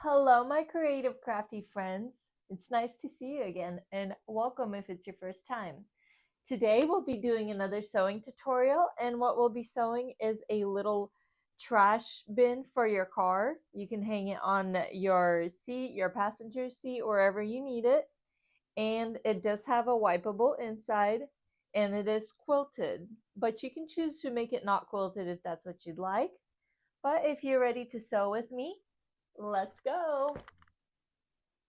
Hello, my creative crafty friends. It's nice to see you again, and welcome if it's your first time. Today we'll be doing another sewing tutorial, and what we'll be sewing is a little trash bin for your car. You can hang it on your seat, your passenger seat, wherever you need it. And it does have a wipeable inside, and it is quilted, but you can choose to make it not quilted if that's what you'd like. But if you're ready to sew with me, let's go.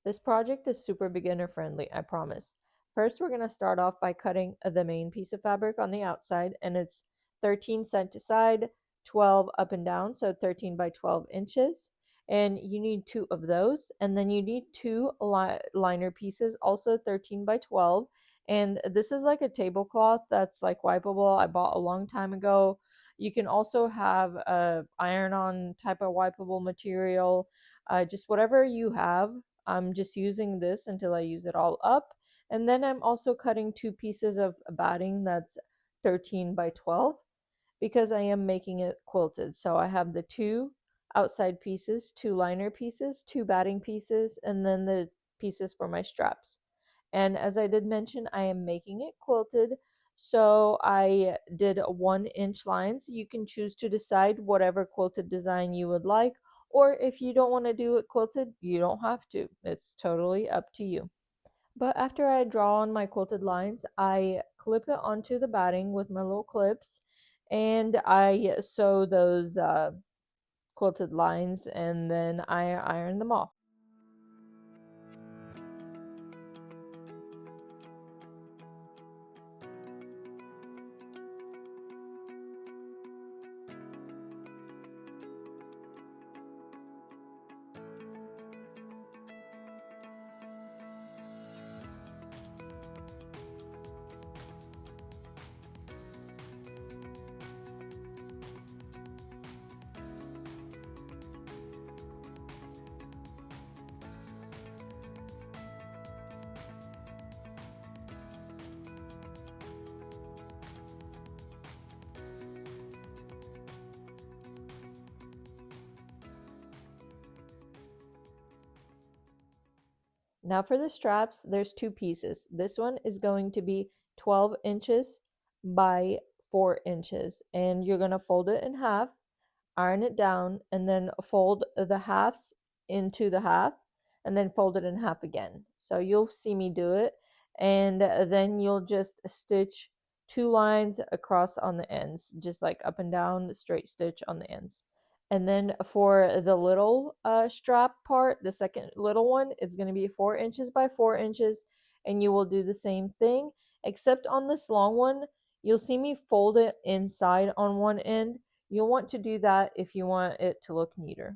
This project is super beginner friendly, I promise. First, we're going to start off by cutting the main piece of fabric on the outside, and it's 13 side to side, 12 up and down, so 13 by 12 inches. And you need two of those, and then you need two liner pieces, also 13 by 12. And this is like a tablecloth that's like wipeable. I bought a long time ago. You can also have a iron-on type of wipeable material, just whatever you have. I'm just using this until I use it all up. And then I'm also cutting two pieces of batting that's 13 by 12 because I am making it quilted. So I have the two outside pieces, two liner pieces, two batting pieces, and then the pieces for my straps. And as I did mention, I am making it quilted. So I did 1 inch lines. You can choose to decide whatever quilted design you would like, or if you don't want to do it quilted, you don't have to. It's totally up to you. But after I draw on my quilted lines, I clip it onto the batting with my little clips, and I sew those quilted lines, and then I iron them off. Now for the straps, there's two pieces. This one is going to be 12 inches by 4 inches, and you're going to fold it in half, iron it down, and then fold the halves into the half, and then fold it in half again. So you'll see me do it, and then you'll just stitch two lines across on the ends, just like up and down, straight stitch on the ends. And then for the little strap part, the second little one, it's going to be 4 inches by 4 inches, and you will do the same thing, except on this long one, you'll see me fold it inside on one end. You'll want to do that if you want it to look neater.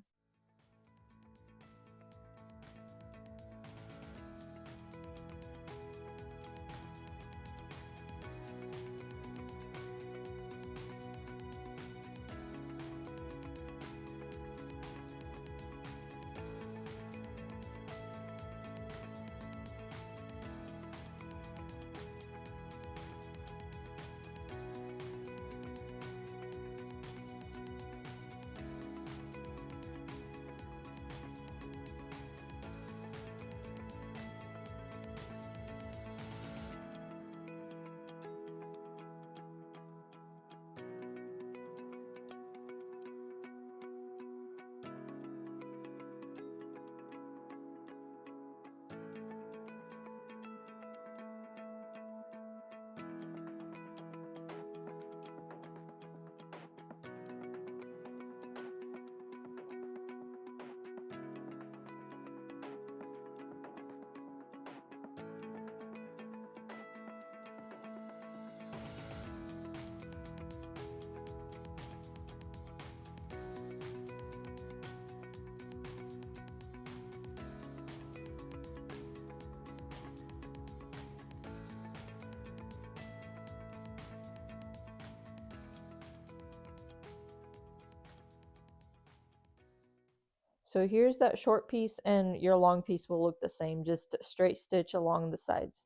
So here's that short piece, and your long piece will look the same, just straight stitch along the sides.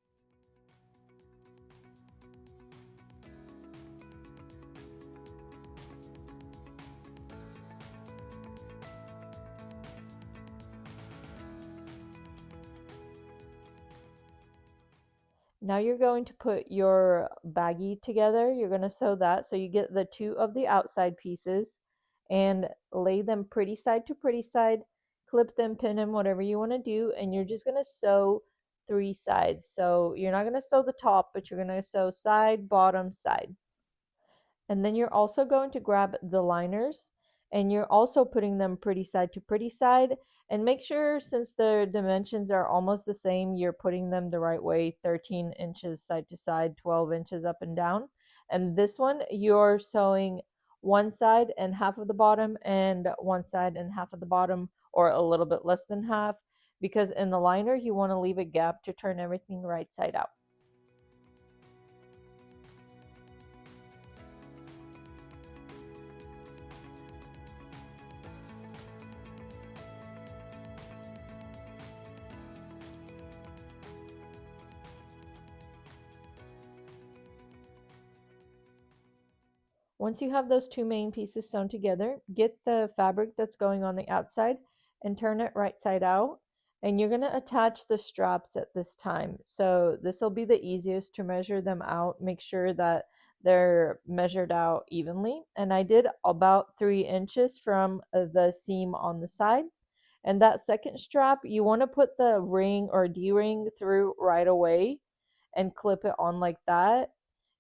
Now you're going to put your baggie together. You're going to sew that so you get the two of the outside pieces and lay them pretty side to pretty side, clip them, pin them, whatever you want to do, and you're just going to sew three sides. So you're not going to sew the top, but you're going to sew side, bottom, side. And then you're also going to grab the liners and you're also putting them pretty side to pretty side, and make sure, since the dimensions are almost the same, you're putting them the right way, 13 inches side to side, 12 inches up and down. And this one you're sewing one side and half of the bottom and one side and half of the bottom, or a little bit less than half, because in the liner you want to leave a gap to turn everything right side out. Once you have those two main pieces sewn together, get the fabric that's going on the outside and turn it right side out. And you're going to attach the straps at this time. So this will be the easiest to measure them out. Make sure that they're measured out evenly. And I did about 3 inches from the seam on the side. And that second strap, you want to put the ring or D-ring through right away and clip it on like that.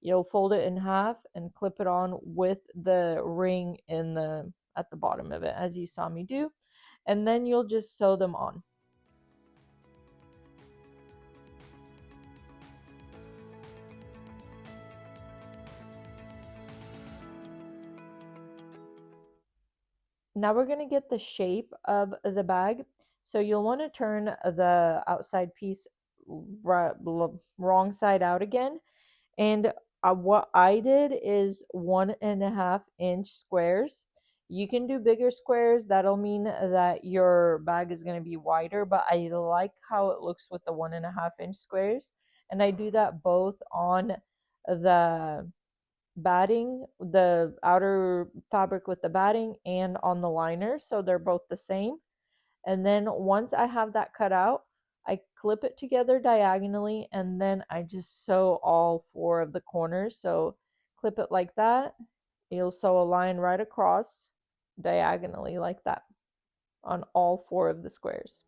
You'll fold it in half and clip it on with the ring in the at the bottom of it, as you saw me do, and then you'll just sew them on. Now we're going to get the shape of the bag. So you'll want to turn the outside piece wrong side out again. And what I did is 1.5 inch squares. You can do bigger squares. That'll mean that your bag is going to be wider, but I like how it looks with the 1.5 inch squares. And I do that both on the batting, the outer fabric with the batting, and on the liner, so they're both the same. And then once I have that cut out, I clip it together diagonally, and then I just sew all four of the corners. So clip it like that. You'll sew a line right across diagonally like that on all four of the squares.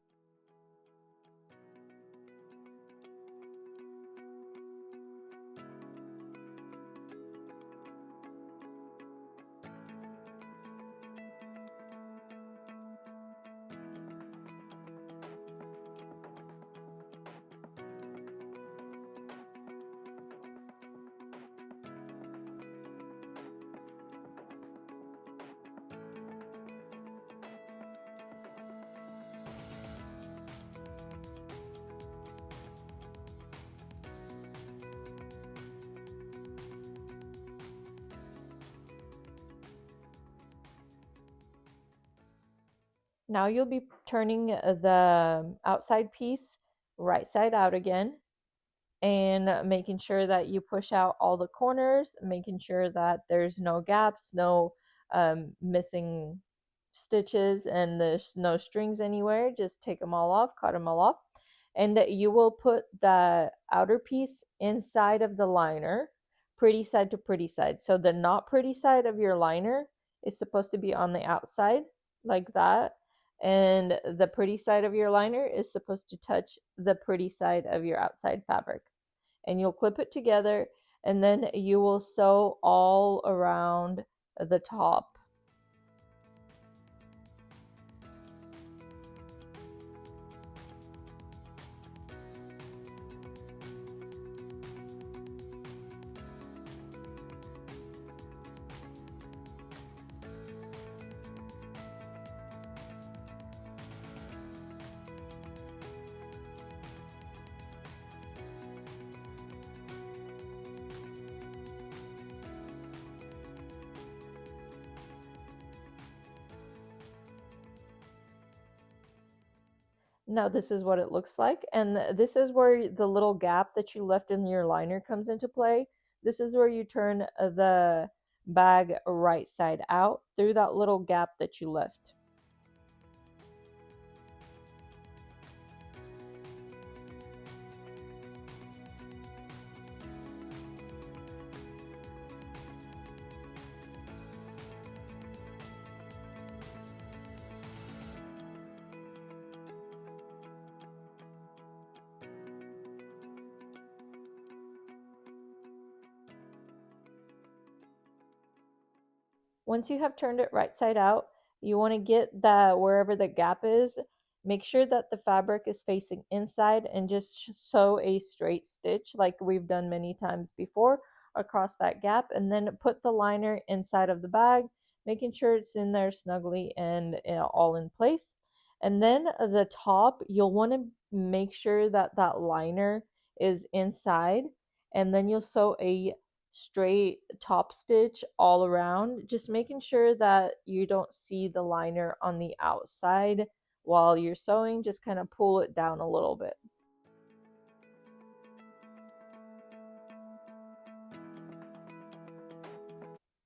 Now you'll be turning the outside piece right side out again and making sure that you push out all the corners, making sure that there's no gaps, no missing stitches, and there's no strings anywhere. Just take them all off, cut them all off, and that you will put the outer piece inside of the liner, pretty side to pretty side. So the not pretty side of your liner is supposed to be on the outside like that, and the pretty side of your liner is supposed to touch the pretty side of your outside fabric. And you'll clip it together, and then you will sew all around the top. Now this is what it looks like, and this is where the little gap that you left in your liner comes into play. This is where you turn the bag right side out through that little gap that you left. Once you have turned it right side out, you want to get that wherever the gap is, make sure that the fabric is facing inside and just sew a straight stitch like we've done many times before across that gap, and then put the liner inside of the bag, making sure it's in there snugly and all in place. And then the top, you'll want to make sure that that liner is inside, and then you'll sew a straight top stitch all around, just making sure that you don't see the liner on the outside while you're sewing. Just kind of pull it down a little bit.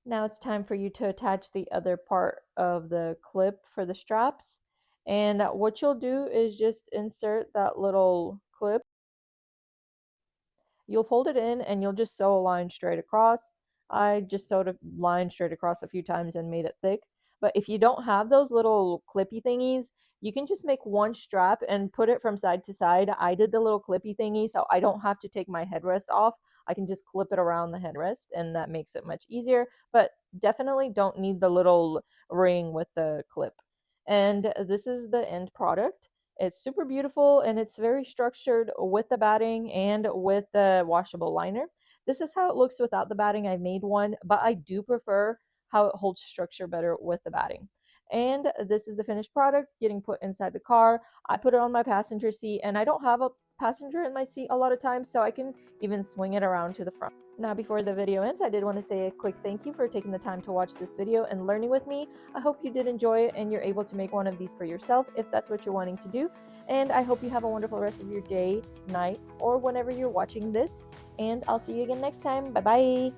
Now it's time for you to attach the other part of the clip for the straps. And what you'll do is just insert that little clip. You'll fold it in and you'll just sew a line straight across. I just sewed a line straight across a few times and made it thick. But if you don't have those little clippy thingies, you can just make one strap and put it from side to side. I did the little clippy thingy so I don't have to take my headrest off. I can just clip it around the headrest and that makes it much easier. But definitely don't need the little ring with the clip. And this is the end product. It's super beautiful and it's very structured with the batting and with the washable liner. This is how it looks without the batting. I made one, but I do prefer how it holds structure better with the batting. And this is the finished product getting put inside the car. I put it on my passenger seat, and I don't have a passenger in my seat a lot of times, so I can even swing it around to the front. Now, before the video ends, I did want to say a quick thank you for taking the time to watch this video and learning with me. I hope you did enjoy it and you're able to make one of these for yourself if that's what you're wanting to do. And I hope you have a wonderful rest of your day, night, or whenever you're watching this. And I'll see you again next time. Bye bye.